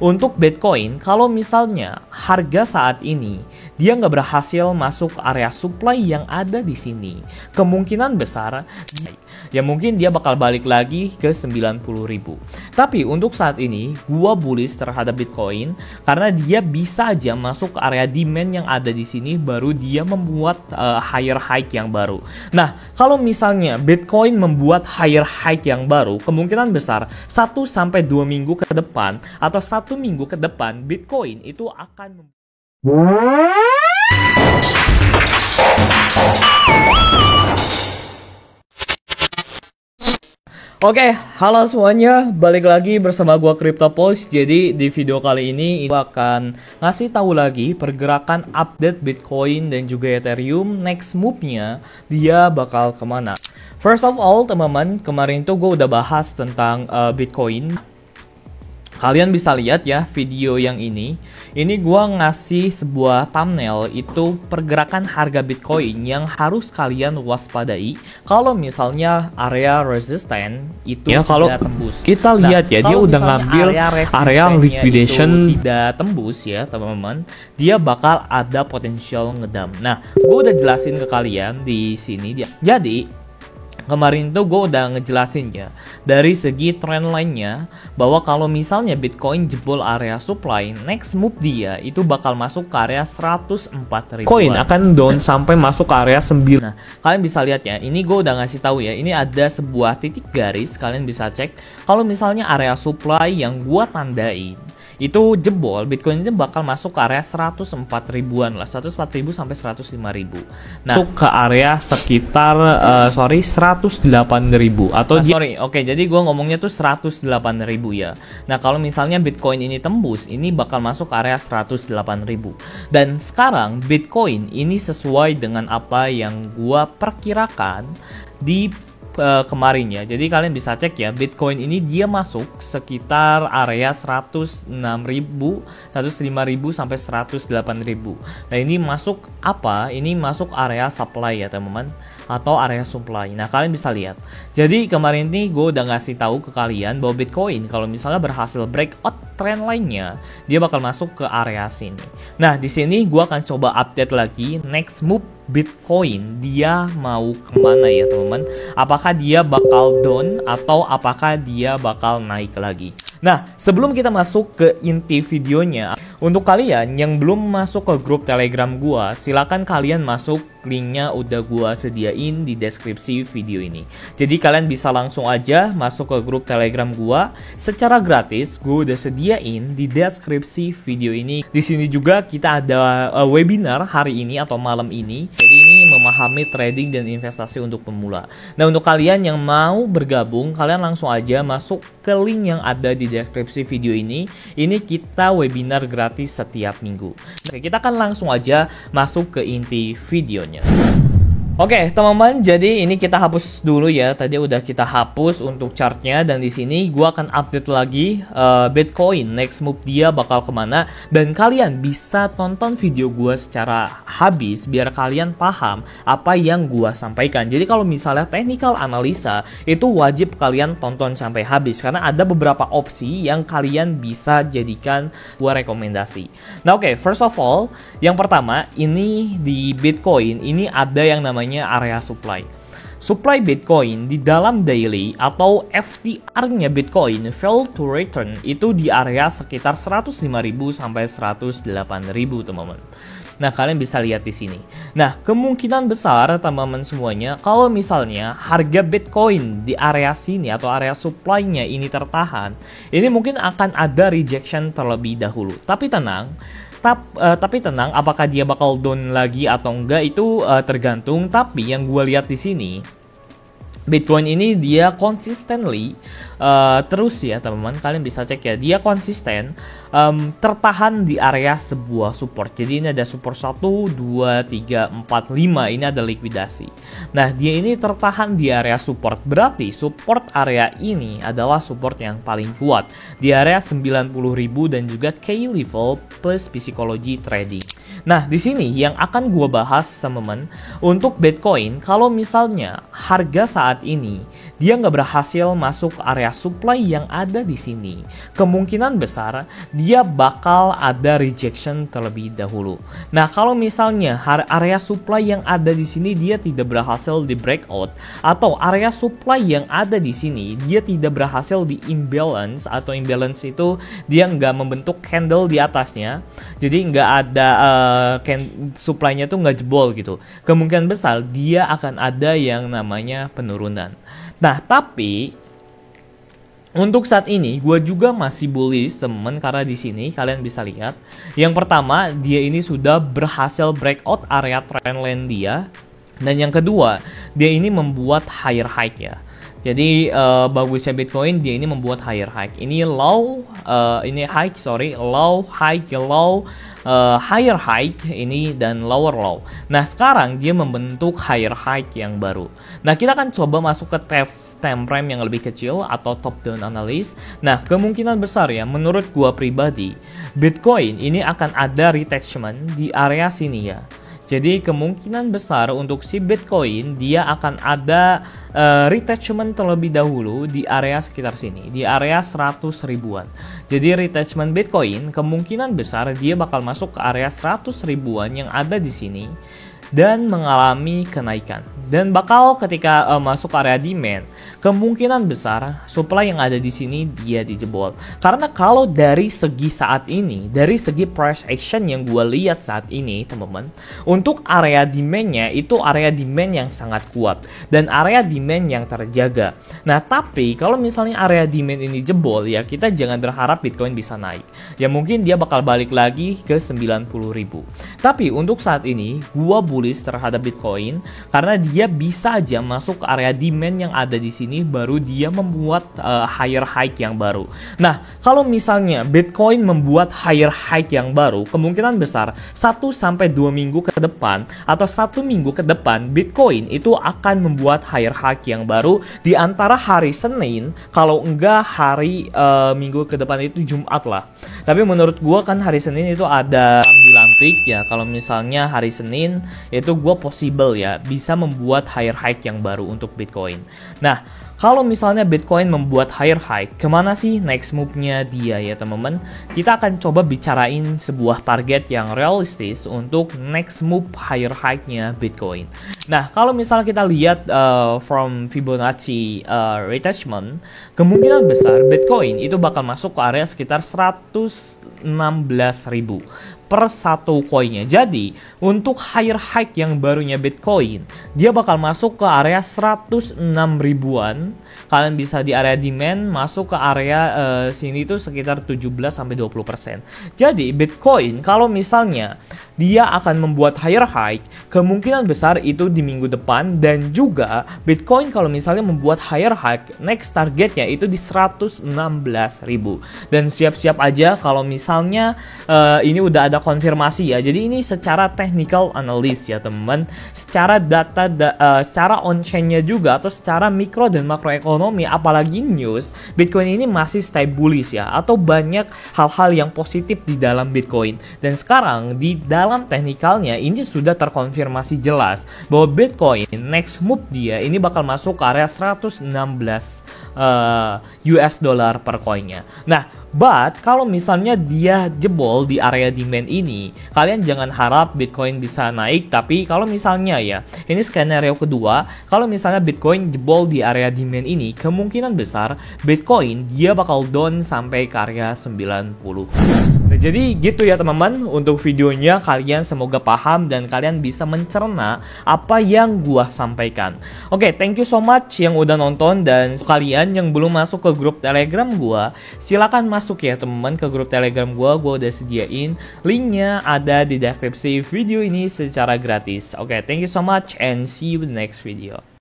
untuk Bitcoin, kalau misalnya harga saat ini dia nggak berhasil masuk ke area supply yang ada di sini, kemungkinan besar ya mungkin dia bakal balik lagi ke 90.000. Tapi untuk saat ini gua bullish terhadap Bitcoin karena dia bisa aja masuk ke area demand yang ada di sini, baru dia membuat higher high yang baru. Nah, kalau misalnya Bitcoin membuat higher high yang baru, kemungkinan besar 1-2 minggu ke depan atau 1 minggu ke depan Bitcoin itu akan Oke, halo semuanya, balik lagi bersama gua CryptoPulse. Jadi di video kali ini gua akan ngasih tahu lagi pergerakan update Bitcoin dan juga Ethereum, next move-nya dia bakal kemana. First of all, teman-teman, kemarin tuh gue udah bahas tentang Bitcoin. Kalian bisa lihat ya video yang ini gua ngasih sebuah thumbnail, itu pergerakan harga Bitcoin yang harus kalian waspadai kalau misalnya area resisten itu ya, kalau tembus. Kita lihat ya, dia udah ngambil area liquidation tidak tembus ya teman-teman, dia bakal ada potensial ngedam. Nah, gue udah jelasin ke kalian di sini dia. Jadi kemarin tuh gue udah ngejelasin ya dari segi trend line-nya bahwa kalau misalnya Bitcoin jebol area supply, next move dia itu bakal masuk ke area 104.000. Coin akan down sampai masuk ke area 9. Nah, kalian bisa lihat ya, ini gue udah ngasih tahu ya, ini ada sebuah titik garis, kalian bisa cek kalau misalnya area supply yang gue tandain itu jebol, Bitcoin ini bakal masuk ke area 104 ribuan lah, 104.000 sampai 105.000. Nah, masuk ke area sekitar 108.000 atau jadi gue ngomongnya tuh 108.000 ya. Nah, kalau misalnya Bitcoin ini tembus, ini bakal masuk ke area 108.000. Dan sekarang Bitcoin ini sesuai dengan apa yang gue perkirakan di kemarin ya. Jadi kalian bisa cek ya, Bitcoin ini dia masuk sekitar area 106.000, 105.000 sampai 108.000. Nah, ini masuk apa? Ini masuk area supply ya teman-teman, atau area supply. Nah, kalian bisa lihat. Jadi kemarin ini gue udah ngasih tahu ke kalian bahwa Bitcoin kalau misalnya berhasil breakout trend lainnya, dia bakal masuk ke area sini. Nah, di sini gue akan coba update lagi next move Bitcoin dia mau kemana ya teman-teman. Apakah dia bakal down atau apakah dia bakal naik lagi. Nah, sebelum kita masuk ke inti videonya, untuk kalian yang belum masuk ke grup Telegram gua, silakan kalian masuk, linknya udah gua sediain di deskripsi video ini. Jadi kalian bisa langsung aja masuk ke grup Telegram gua secara gratis, gua udah sediain di deskripsi video ini. Di sini juga kita ada webinar hari ini atau malam ini. Jadi ini memahami trading dan investasi untuk pemula. Nah, untuk kalian yang mau bergabung, kalian langsung aja masuk ke link yang ada di deskripsi video ini. Ini kita webinar gratis setiap minggu. Oke, kita akan langsung aja masuk ke inti videonya. Oke, teman-teman, jadi ini kita hapus dulu ya. Tadi udah kita hapus untuk chartnya, dan di sini gua akan update lagi Bitcoin next move dia bakal kemana, dan kalian bisa tonton video gua secara habis biar kalian paham apa yang gua sampaikan. Jadi kalau misalnya technical analisa itu wajib kalian tonton sampai habis karena ada beberapa opsi yang kalian bisa jadikan gua rekomendasi. Nah, oke, first of all, yang pertama ini di Bitcoin ini ada yang namanya area supply. Supply Bitcoin di dalam daily atau FTR-nya Bitcoin, fail to return, itu di area sekitar 105.000 sampai 108.000 teman-teman. Nah, kalian bisa lihat di sini. Nah, kemungkinan besar teman-teman semuanya kalau misalnya harga Bitcoin di area sini atau area supply-nya ini tertahan, ini mungkin akan ada rejection terlebih dahulu. Tapi tenang, apakah dia bakal down lagi atau enggak itu tergantung. Tapi yang gue lihat di sini, Bitcoin ini dia consistently terus ya teman-teman, kalian bisa cek ya, dia konsisten tertahan di area sebuah support. Jadi ini ada support 1, 2, 3, 4, 5, ini ada likuidasi. Nah, dia ini tertahan di area support, berarti support area ini adalah support yang paling kuat di area 90.000 dan juga key level plus psikologi trading. Nah, di sini yang akan gua bahas teman-teman untuk Bitcoin, kalau misalnya harga saat ini dia nggak berhasil masuk area supply yang ada di sini, kemungkinan besar dia bakal ada rejection terlebih dahulu. Nah, kalau misalnya area supply yang ada di sini dia tidak berhasil di breakout, atau area supply yang ada di sini dia tidak berhasil di imbalance, atau imbalance itu dia nggak membentuk candle di atasnya, jadi nggak ada supply-nya tuh nggak jebol gitu, kemungkinan besar dia akan ada yang namanya penurunan. Nah, tapi untuk saat ini gue juga masih bullish temen, karena di sini kalian bisa lihat yang pertama dia ini sudah berhasil breakout area trendline dia, dan yang kedua dia ini membuat higher high ya. Jadi bagusnya Bitcoin dia ini membuat higher high. Ini low, ini high, low, high, low, higher high ini dan lower low. Nah, sekarang dia membentuk higher high yang baru. Nah, kita akan coba masuk ke time frame yang lebih kecil atau top down analysis. Nah, kemungkinan besar ya menurut gua pribadi Bitcoin ini akan ada retouchment di area sini ya. Jadi kemungkinan besar untuk si Bitcoin dia akan ada retouchment terlebih dahulu di area sekitar sini, di area 100 ribuan. Jadi retouchment Bitcoin kemungkinan besar dia bakal masuk ke area 100 ribuan yang ada di sini dan mengalami kenaikan. Dan bakal ketika masuk area demand, kemungkinan besar supply yang ada di sini dia dijebol. Karena kalau dari segi saat ini, dari segi price action yang gue lihat saat ini teman-teman, untuk area demand-nya itu area demand yang sangat kuat dan area demand yang terjaga. Nah, tapi kalau misalnya area demand ini jebol ya, kita jangan berharap Bitcoin bisa naik. Ya mungkin dia bakal balik lagi ke 90.000. Tapi untuk saat ini gue bullish terhadap Bitcoin karena dia bisa aja masuk ke area demand yang ada di sini, baru dia membuat higher high yang baru. Nah, kalau misalnya Bitcoin membuat higher high yang baru, kemungkinan besar 1-2 minggu ke depan atau 1 minggu ke depan Bitcoin itu akan membuat higher high yang baru di antara hari Senin, kalau enggak hari minggu ke depan itu Jumat lah. Tapi menurut gua kan hari Senin itu ada dilantik ya. Kalau misalnya hari Senin itu gua possible ya bisa membuat higher high yang baru untuk Bitcoin. Nah, kalau misalnya Bitcoin membuat higher high, kemana sih next move-nya dia ya teman-teman? Kita akan coba bicarain sebuah target yang realistis untuk next move higher high-nya Bitcoin. Nah, kalau misalnya kita lihat from Fibonacci retouchment, kemungkinan besar Bitcoin itu bakal masuk ke area sekitar 116.000 per satu koinnya. Jadi untuk higher high yang barunya Bitcoin dia bakal masuk ke area 106 ribuan. Kalian bisa di area demand masuk ke area sini tuh sekitar 17-20%. Jadi Bitcoin kalau misalnya dia akan membuat higher high, kemungkinan besar itu di minggu depan. Dan juga Bitcoin kalau misalnya membuat higher high, next targetnya itu di 116.000. Dan siap-siap aja kalau misalnya ini udah ada konfirmasi ya. Jadi ini secara technical analysis ya teman-teman, secara data secara on-chain-nya juga atau secara mikro dan makroekonomi, apalagi news, Bitcoin ini masih stay bullish ya, atau banyak hal-hal yang positif di dalam Bitcoin. Dan sekarang di dalam teknikalnya ini sudah terkonfirmasi jelas bahwa Bitcoin next move dia ini bakal masuk ke area 116 US dollar per koinnya. Nah, but kalau misalnya dia jebol di area demand ini, kalian jangan harap Bitcoin bisa naik. Tapi kalau misalnya ya, ini skenario kedua, kalau misalnya Bitcoin jebol di area demand ini, kemungkinan besar Bitcoin dia bakal down sampai ke area 90. Nah, jadi gitu ya teman-teman untuk videonya. Kalian semoga paham dan kalian bisa mencerna apa yang gua sampaikan. Oke, thank you so much yang udah nonton. Dan kalian yang belum masuk ke grup Telegram gua, silakan masuk ya teman-teman ke grup Telegram gua udah sediain linknya ada di deskripsi video ini secara gratis. Oke, thank you so much and see you in the next video.